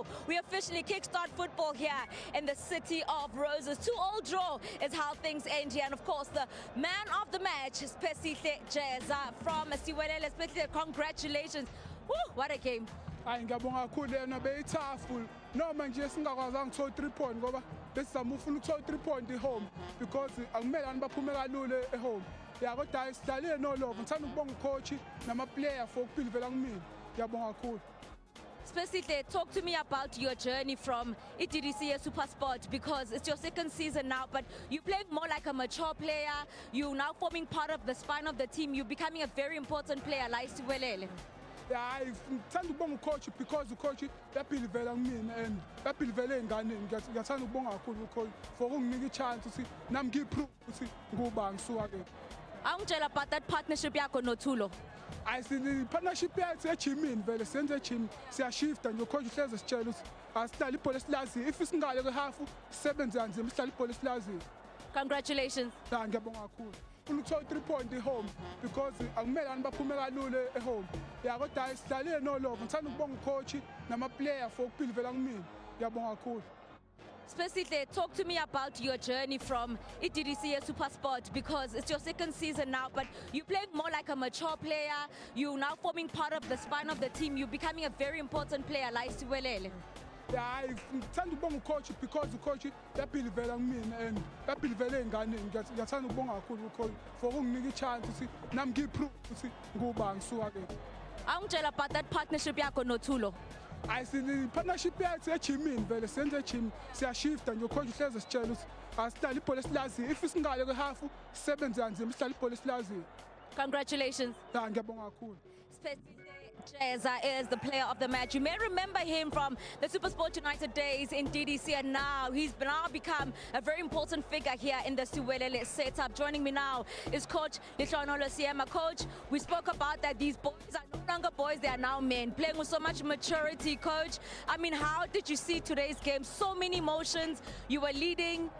So we officially kickstart football here in the city of Roses. 2-2 draw is how things end here. And of course, the man of the match, Spesihle Jeza from Siwelele. Spesihle, congratulations. Woo, what a game. Hayi ngiyabonga kakhulu yena beyithafu noma nje singakwazanga ukuthola 3 point ngoba besizama ufuna ukuthola 3 point home because akumelani baphume kalule ehome. Ya kodwa sidlalile no love. Ngithanda ukubonga ucoach nama player for ukupilivela kumina. Ngiyabonga kakhulu. Spesihle, talk to me about your journey from DDC Super Sport because it's your second season now, but you playing more like a mature player. You're now forming part of the spine of the team. You're becoming a very important player like Siwelele. Yeah, ngithanda ukubonga ucoach because ucoach yapilivela kumina and yapilivela enganeni. Ngiyathanda ukubonga kakhulu ucoach for unginika ichance ukuthi nami ngiprove ukuthi ngubani suka ke. Angitshela about that partnership yakho noThulo. The partnership yethu ejimini vele senze ejim siyashifta nje ucoach uhleze sitshela ukuthi asihlale ibhola esilaziyo if singale kwehafu sisebenze kanzima sihlale ibhola esilaziyo. Congratulations. Ngiyabonga kakhulu. Ufuna ukuthola 3 point home because akumelani baphume kalule ehome. Ya kodwa sidlalile no love. Ngithanda ukubonga ucoach nama player for ukupilivela kumina. Ngiyabonga kakhulu. Spesihle, talk to me about your journey from DDC Super Sport because it's your second season now, but you're playing more like a mature player. You're now forming part of the spine of the team. You're becoming a very important player like Siwelele. Yeah, ngithanda ukubonga ucoach because ucoach yapilivela kumina and yapilivela enganeni. Ngiyathanda ukubonga kakhulu ucoach for unginika ichance ukuthi nami ngiprove ukuthi ngubani suka ke. Angitshela about that partnership yakho noThulo. The partnership yethu ejimini vele senze ejim siyashifta nje ucoach uhleze sitshela ukuthi asihlale ibhola esilaziyo if singale kwehafu sisebenze kanzima sihlale ibhola esilaziyo. Congratulations. Ngiyabonga kakhulu. Spesihle Jeza is the player of the match. You may remember him from the SuperSport United days in DDC, and now he's now become a very important figure here in the Siwelele setup. Joining me now is Coach Lehlohonolo Seema. Coach, we spoke about that these boys are no longer boys, they are now men, playing with so much maturity. Coach, I mean, how did you see today's game? So many emotions, you were leading.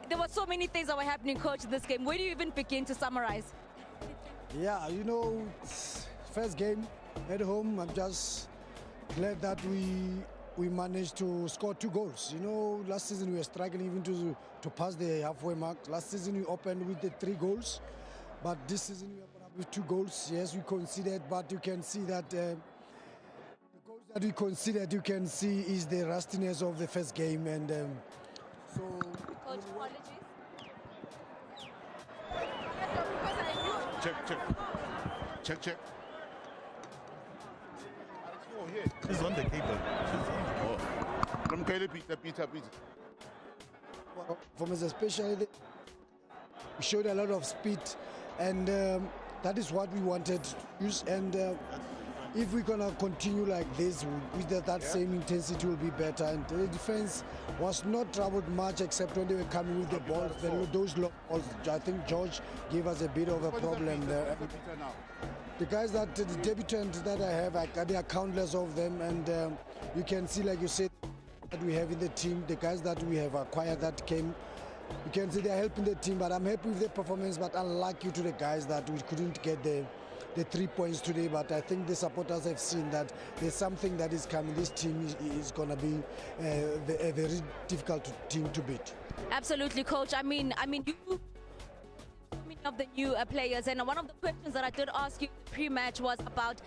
There were so many things that were happening, Coach, in this game. Where do you even begin to summarize? Yeah, you know, first game at home, I'm just glad that we managed to score 2 goals. You know, last season we were struggling even to pass the halfway mark. Last season we opened with the 3 goals, but this season we opened up with 2 goals. Yes, we conceded, but you can see that the goals that we conceded, you can see is the rustiness of the first game. And so... Coach, apologies. Check. Oh, yeah. She's on the cable. She's on the cable. From Kaylee, Peter. Performance especially, we showed a lot of speed, and that is what we wanted to use. And if we're gonna continue like this with that same intensity, will be better. And the defense was not troubled much, except when they were coming with the balls. Those long balls, I think George gave us a bit of a problem there. The guys the debutants that I have, there are countless of them, and you can see, like you said, that we have in the team, the guys that we have acquired that came, you can see they're helping the team, but I'm happy with the performance, but unlucky to the guys that we couldn't get the 3 points today. But I think the supporters have seen that there's something that is coming. This team is going to be a very difficult team to beat. Absolutely, Coach. I mean, you of the new players, and one of the questions that I did ask you pre-match was about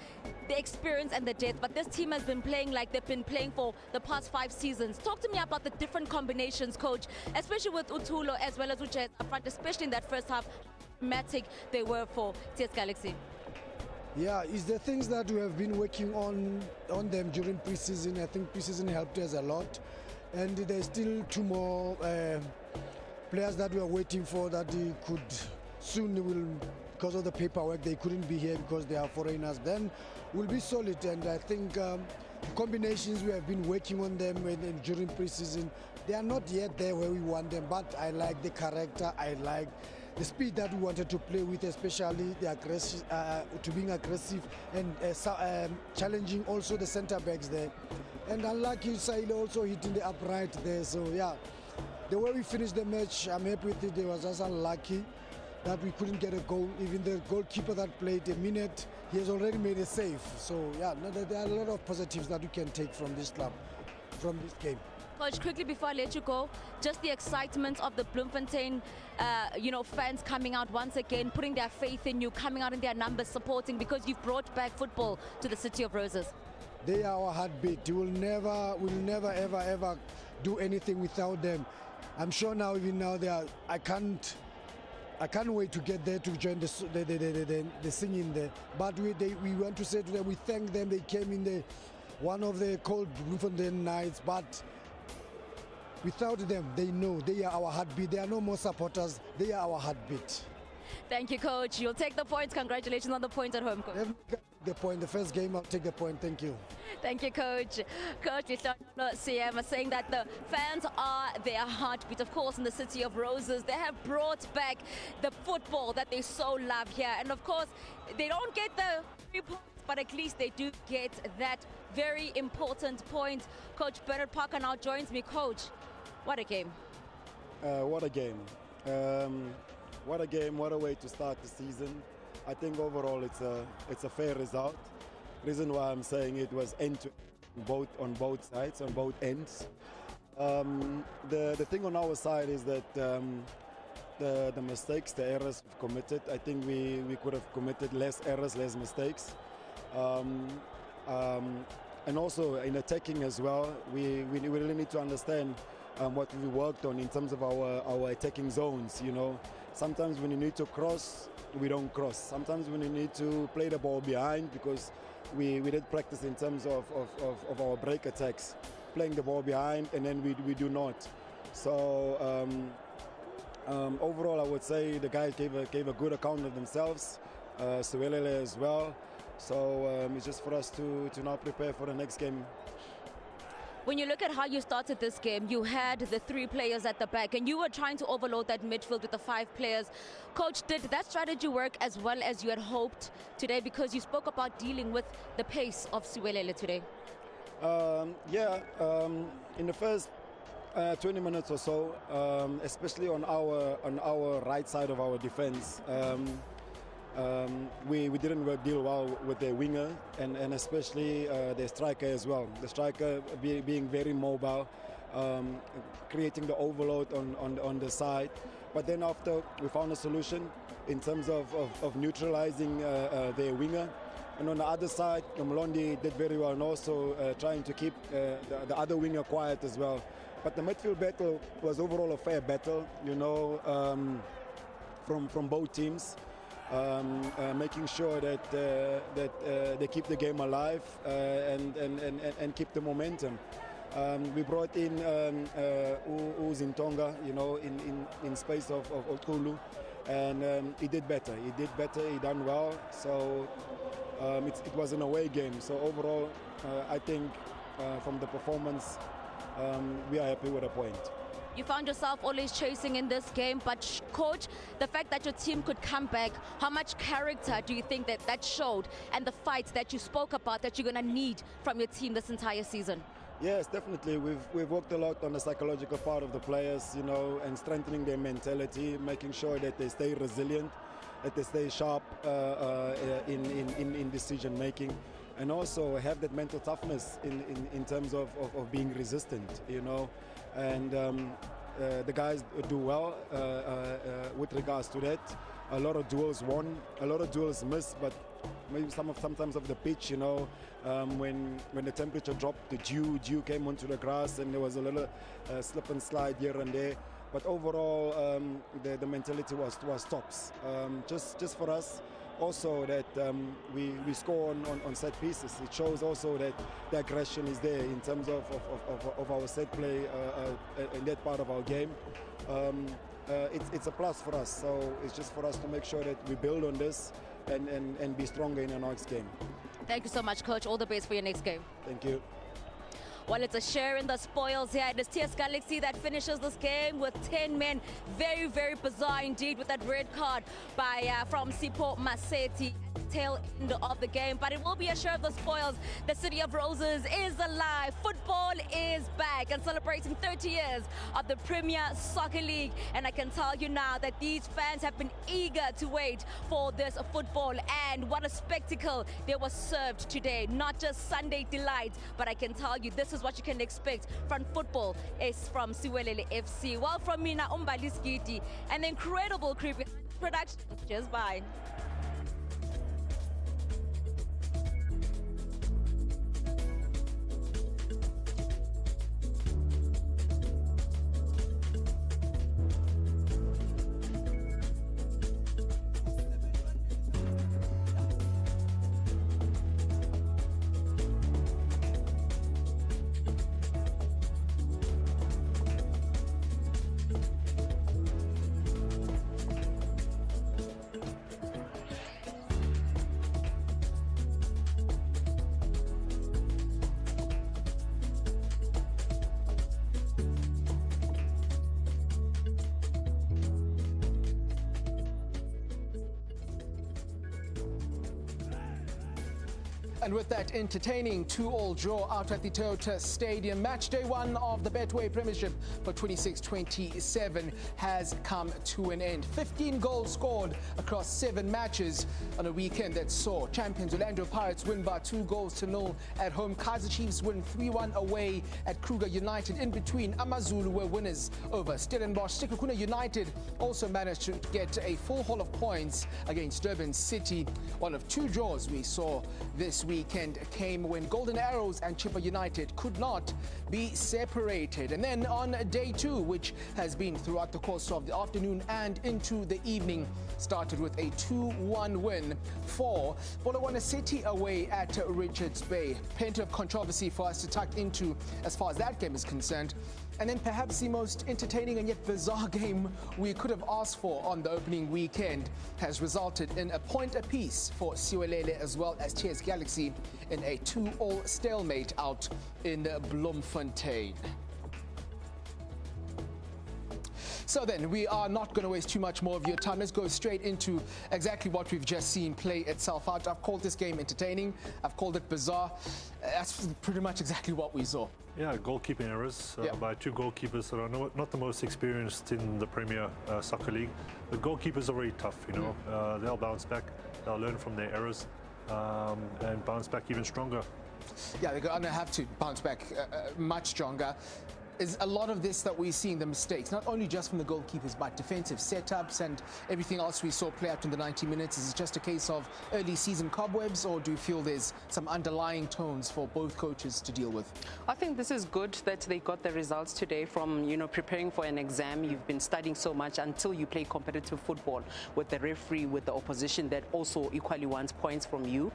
the experience and the depth, but this team has been playing like they've been playing for the past 5 seasons. Talk to me about the different combinations, Coach, especially with Uthulo as well as Jeza up front, especially in that first half, dramatic they were for TS Galaxy. Yeah, it's the things that we have been working on them during pre-season. I think pre-season helped us a lot, and there's still 2 more players that we are waiting for that they could soon because of the paperwork they couldn't be here because they are foreigners. Then we'll be solid, and I think combinations we have been working on them during pre-season. They are not yet there where we want them, but I like the character, I like the speed that we wanted to play with, especially the aggressive, to being aggressive and challenging also the centre backs there. And unlucky Saile also hitting the upright there. So yeah, the way we finished the match, I'm happy with it. They was just unlucky that we couldn't get a goal. Even the goalkeeper that played a minute, he has already made a save. So yeah, there are a lot of positives that we can take from this club. from this game. Coach, quickly before I let you go, just the excitement of the Bloemfontein, fans coming out once again, putting their faith in you, coming out in their numbers, supporting, because you've brought back football to the City of Roses. They are our heartbeat. We'll never, ever do anything without them. I'm sure now, even now, I can't wait to get there to join the singing there. But we want to say to them, we thank them. They came in one of the cold Bloemfontein nights, but without them, they know they are our heartbeat. They are no more supporters. They are our heartbeat. Thank you, Coach. You'll take the points. Congratulations on the points at home, Coach. Let me get the point. The first game, I'll take the point. Thank you. Thank you, Coach. Coach Lehlohonolo Seema saying that the fans are their heartbeat, of course, in the City of Roses. They have brought back the football that they so love here. And, of course, they don't get the 3 points, but at least they do get that very important point. Coach Bernard Parker now joins me. Coach, what a game. What a game. What a game, what a way to start the season. I think overall it's a fair result. Reason why I'm saying it was end to on both sides, on both ends. The thing on our side is that the mistakes, the errors we've committed, I think we could have committed less errors, less mistakes. And also in attacking as well, we really need to understand what we worked on in terms of our attacking zones. Sometimes when you need to cross, we don't cross. Sometimes when you need to play the ball behind, because we did practice in terms of our break attacks, playing the ball behind, and then we do not. So overall, I would say the guys gave a good account of themselves, Siwelele as well. So it's just for us to now prepare for the next game. When you look at how you started this game, you had the 3 players at the back and you were trying to overload that midfield with the 5 players. Coach, did that strategy work as well as you had hoped today? Because you spoke about dealing with the pace of Siwelele today. In the first 20 minutes or so, especially on our right side of our defense, we didn't deal well with their winger and especially their striker as well. The striker being very mobile, creating the overload on the side. But then after we found a solution in terms of neutralizing their winger. And on the other side, Mlondi did very well and also trying to keep the other winger quiet as well. But the midfield battle was overall a fair battle, from both teams. Making sure that they keep the game alive and keep the momentum. We brought in Uzintonga, in space of Okulu, and he did better. He done well. So it was an away game. So overall, I think from the performance, we are happy with a point. You found yourself always chasing in this game, but Coach, the fact that your team could come back, how much character do you think that showed, and the fight that you spoke about that you're going to need from your team this entire season? Yes, definitely. We've worked a lot on the psychological part of the players, and strengthening their mentality, making sure that they stay resilient, that they stay sharp in decision making, and also have that mental toughness in terms of being resistant, And the guys do well with regards to that. A lot of duels won, a lot of duels missed, but maybe sometimes of the pitch, when the temperature dropped, the dew came onto the grass, and there was a little slip and slide here and there. But overall, the mentality was tops. Just for us, also that we score on set pieces. It shows also that the aggression is there in terms of our set play in that part of our game. It's a plus for us, so it's just for us to make sure that we build on this and be stronger in our next game. Thank you so much, Coach. All the best for your next game. Thank you. Well, it's a share in the spoils here. It is TS Galaxy that finishes this game with 10 men. Very, very bizarre indeed with that red card from Sipho Maseti. tail end of the game, but it will be a share of the spoils. The City of Roses is alive. Football is back and celebrating 30 years of the Premier Soccer League. And I can tell you now that these fans have been eager to wait for this football. And what a spectacle they were served today. Not just Sunday delight, but I can tell you this is what you can expect from football is from Siwelele FC. Well, from me, Umbali Skiti, an incredible creepy production. Just bye. And with that entertaining 2-2 draw out at the Toyota Stadium, match day 1 of the Betway Premiership for 26-27 has come to an end. 15 goals scored across 7 matches on a weekend that saw champions Orlando Pirates win by 2-0 at home. Kaizer Chiefs win 3-1 away at Kruger United. In between, Amazulu were winners over Stellenbosch. Sekhukhune United also managed to get a full haul of points against Durban City. One of 2 draws we saw this weekend came when Golden Arrows and Chippa United could not be separated. And then on day 2, which has been throughout the course of the afternoon and into the evening, started with a 2-1 win for Polokwane City away at Richards Bay. Plenty of controversy for us to tuck into as far as that game is concerned. And then perhaps the most entertaining and yet bizarre game we could have asked for on the opening weekend has resulted in a point apiece for Siwelele as well as TS Galaxy in a 2-2 stalemate out in Bloemfontein. So then, we are not going to waste too much more of your time. Let's go straight into exactly what we've just seen play itself out. I've called this game entertaining. I've called it bizarre. That's pretty much exactly what we saw. Yeah, goalkeeping errors by 2 goalkeepers that are not the most experienced in the Premier Soccer League. The goalkeepers are very tough, you know. They'll bounce back. They'll learn from their errors and bounce back even stronger. Yeah, they're going to have to bounce back much stronger. Is a lot of this that we're seeing the mistakes, not only just from the goalkeepers, but defensive setups and everything else we saw play out in the 90 minutes? Is it just a case of early season cobwebs, or do you feel there's some underlying tones for both coaches to deal with? I think this is good that they got the results today from, you know, preparing for an exam. You've been studying so much until you play competitive football with the referee, with the opposition that also equally wants points from you.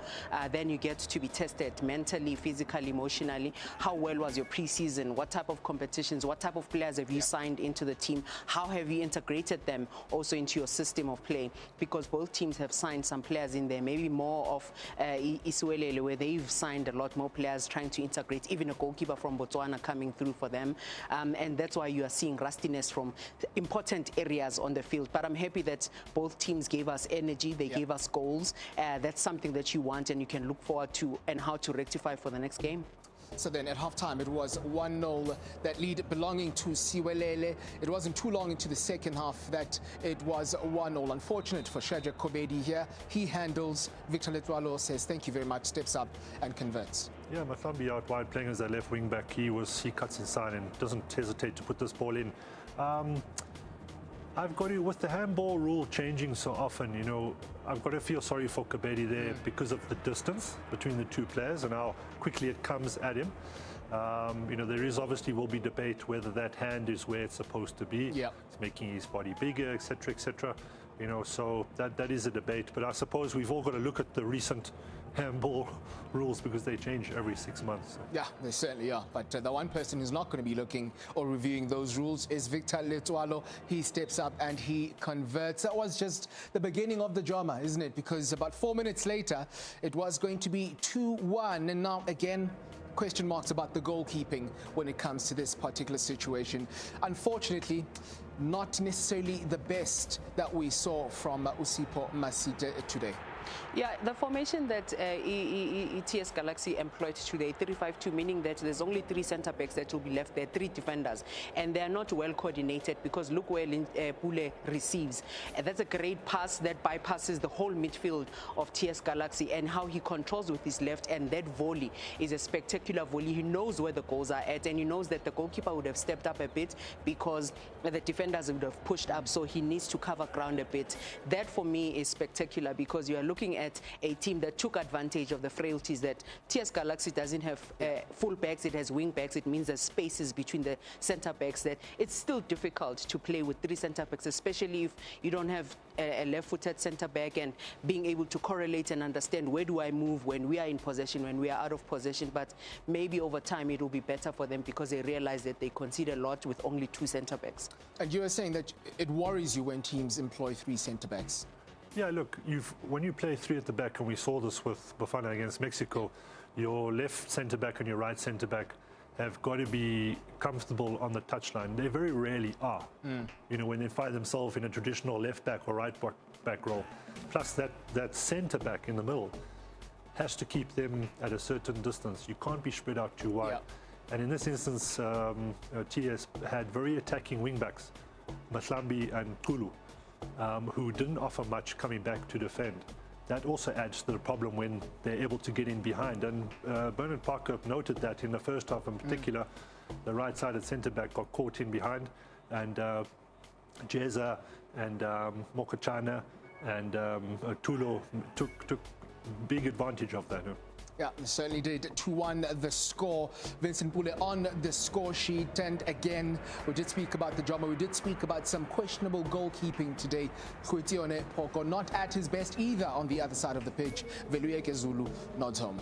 Then you get to be tested mentally, physically, emotionally. How well was your preseason? What type of competition? What type of players have you signed into the team? How have you integrated them also into your system of play? Because both teams have signed some players in there, maybe more of Siwelele, where they've signed a lot more players trying to integrate, even a goalkeeper from Botswana coming through for them. And that's why you are seeing rustiness from important areas on the field. But I'm happy that both teams gave us energy, they gave us goals. That's something that you want and you can look forward to and how to rectify for the next game. So then at halftime, it was 1-0, that lead belonging to Siwelele. It wasn't too long into the second half that it was 1-0. Unfortunate for Shadrack Kobedi here. He handles. Victor Letwalo says thank you very much, steps up and converts. Yeah, Mathambi out wide playing as their left wing back. He cuts inside and doesn't hesitate to put this ball in. I've got to, with the handball rule changing so often, you know, I've got to feel sorry for Kobedi there because of the distance between the 2 players and how quickly it comes at him. You know, there is obviously will be debate whether that hand is where it's supposed to be. Yeah. It's making his body bigger, etc., etc. You know, so that is a debate. But I suppose we've all got to look at the recent handball rules because they change every 6 months. Yeah, they certainly are. But the one person who's not going to be looking or reviewing those rules is Victor Letwalo. He steps up and he converts. That was just the beginning of the drama, isn't it? Because about 4 minutes later, it was going to be 2-1. And now, again, question marks about the goalkeeping when it comes to this particular situation. Unfortunately, not necessarily the best that we saw from Usipo Masita today. Yeah, the formation that ETS Galaxy employed today, 3-5-2, meaning that there's only 3 centre backs that will be left there, 3 defenders, and they are not well coordinated because look where Pule receives. That's a great pass that bypasses the whole midfield of TS Galaxy, and how he controls with his left, and that volley is a spectacular volley. He knows where the goals are at, and he knows that the goalkeeper would have stepped up a bit because the defenders would have pushed up, so he needs to cover ground a bit. That for me is spectacular because you are looking at a team that took advantage of the frailties that TS Galaxy doesn't have full backs, it has wing backs. It means there's spaces between the centre backs that it's still difficult to play with 3 centre backs, especially if you don't have a left-footed centre back, and being able to correlate and understand where do I move when we are in possession, when we are out of possession. But maybe over time it will be better for them because they realize that they concede a lot with only 2 centre backs. And you were saying that it worries you when teams employ 3 centre backs. Yeah, look, when you play 3 at the back, and we saw this with Bafana against Mexico, your left centre back and your right centre back have got to be comfortable on the touchline. They very rarely are. You know, when they find themselves in a traditional left back or right back role. Plus that centre back in the middle has to keep them at a certain distance. You can't be spread out too wide. And in this instance, TS had very attacking wing backs, Mahlambi and Kulu, who didn't offer much coming back to defend. That also adds to the problem when they're able to get in behind. And Bernard Parker noted that in the first half in particular, the right-sided centre-back got caught in behind, and Jeza and Mokachana and Tulo took big advantage of that. Yeah, certainly did. 2-1 the score. Vincent Pule on the score sheet. And again, we did speak about the drama. We did speak about some questionable goalkeeping today. Khwetione Poko not at his best either on the other side of the pitch. Veluyeke Zulu nods home.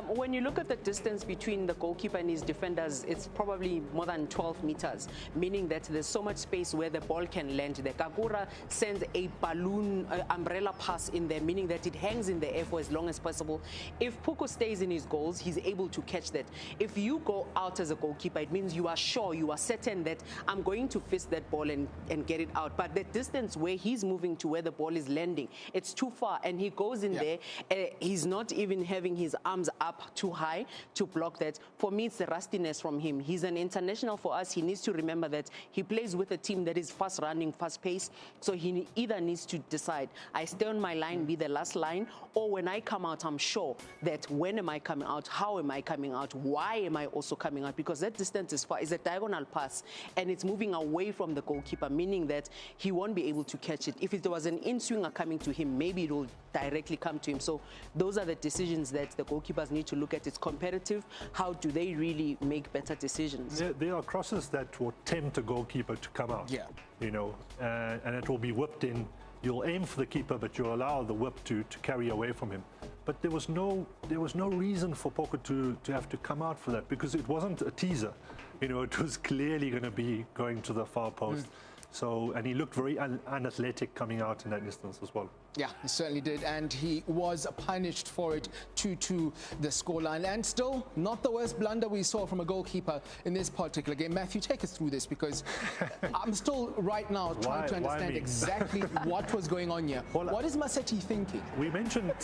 When you look at the distance between the goalkeeper and his defenders, it's probably more than 12 meters, meaning that there's so much space where the ball can land. The Kagura sends a balloon umbrella pass in there, meaning that it hangs in the air for as long as possible. If Puko stays in his goals, he's able to catch that. If you go out as a goalkeeper, it means you are sure, you are certain that I'm going to fist that ball and get it out. But the distance where he's moving to where the ball is landing, it's too far, and he goes in there. He's not even having his arms up too high to block that. For me, it's the rustiness from him. He's an international for us. He needs to remember that he plays with a team that is fast running, fast paced. So he either needs to decide, I stay on my line, be the last line, or when I come out, I'm sure that when am I coming out, how am I coming out, why am I also coming out? Because that distance is far. It's a diagonal pass, and it's moving away from the goalkeeper, meaning that he won't be able to catch it. If it was an in-swinger coming to him, maybe it will directly come to him. So those are the decisions that the goalkeepers need to look at. It's competitive. How do they really make better decisions? There are crosses that will tempt a goalkeeper to come out. Yeah. You know, and it will be whipped in. You'll aim for the keeper, but you'll allow the whip to carry away from him. But there was no reason for Poko to have to come out for that, because it wasn't a teaser. You know, it was clearly going to be going to the far post. So, and he looked very unathletic coming out in that instance as well. Yeah, he certainly did, and he was punished for it. 2-2 the scoreline, and still not the worst blunder we saw from a goalkeeper in this particular game. Matthew, take us through this, because I'm still right now trying to understand exactly what was going on here. Well, what is Masetti thinking? We mentioned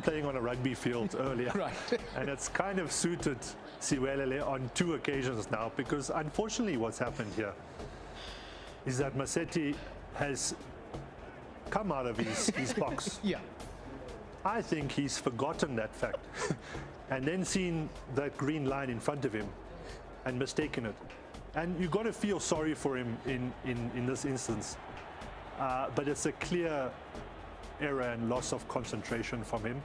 playing on a rugby field earlier, Right. And it's kind of suited Siwelele on 2 occasions now, because unfortunately what's happened here is that Masetti has come out of his box. Yeah. I think he's forgotten that fact and then seen that green line in front of him and mistaken it. And you've got to feel sorry for him in this instance. But it's a clear error and loss of concentration from him.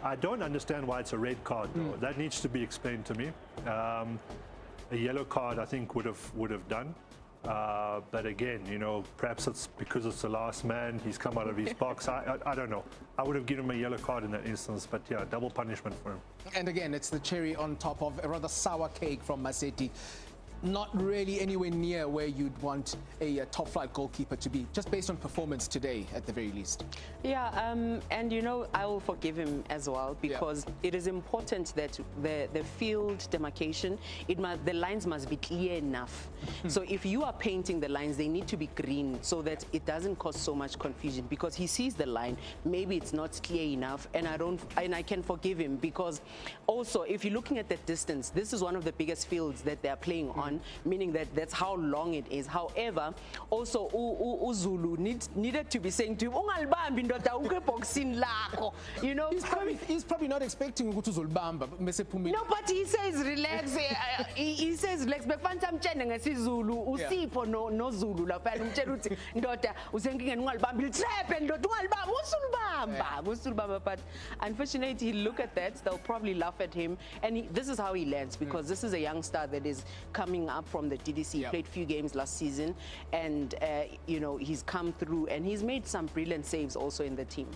I don't understand why it's a red card, though. That needs to be explained to me. A yellow card, I think, would have done. But again, you know, perhaps it's because it's the last man, he's come out of his box. I don't know. I would have given him a yellow card in that instance, but yeah, double punishment for him. And again, it's the cherry on top of a rather sour cake from Masetti. not really anywhere near where you'd want a top-flight goalkeeper to be, just based on performance today, at the very least. Yeah, and you know, I will forgive him as well, because it is important that the field demarcation, the lines must be clear enough. So if you are painting the lines, they need to be green so that it doesn't cause so much confusion, because he sees the line, maybe it's not clear enough, and I can forgive him, because also if you're looking at the distance, this is one of the biggest fields that they're playing on, meaning that that's how long it is. However, also Uzulu needed to be saying to him, "Ungalibambi ndoda ukeboxing lakho." You know, he's probably not expecting ukuthi uzolibamba bese phumile. No, but he says relax. He says relax. Befana samtshene ngesizulu uSipho no Zulu lapha umtshela uthi ndoda usenkingeni ungalibambi litrap ndoda ungalibamba usulibamba. But unfortunately, look at that, they'll probably laugh at him, and this is how he lands, because this is a young star that is coming up from the DDC. He played few games last season, and you know, he's come through and he's made some brilliant saves also in the team.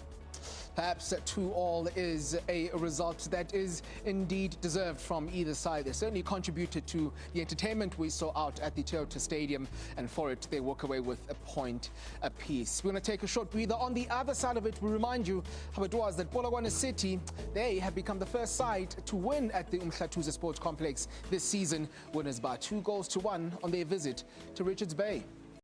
Perhaps 2-2 is a result that is indeed deserved from either side. They certainly contributed to the entertainment we saw out at the Toyota Stadium, and for it they walk away with a point apiece. We're going to take a short breather. On the other side of it, we remind you how it was that Polokwane City, they have become the first side to win at the Umhlatuza Sports Complex this season, winners by 2-1 on their visit to Richards Bay.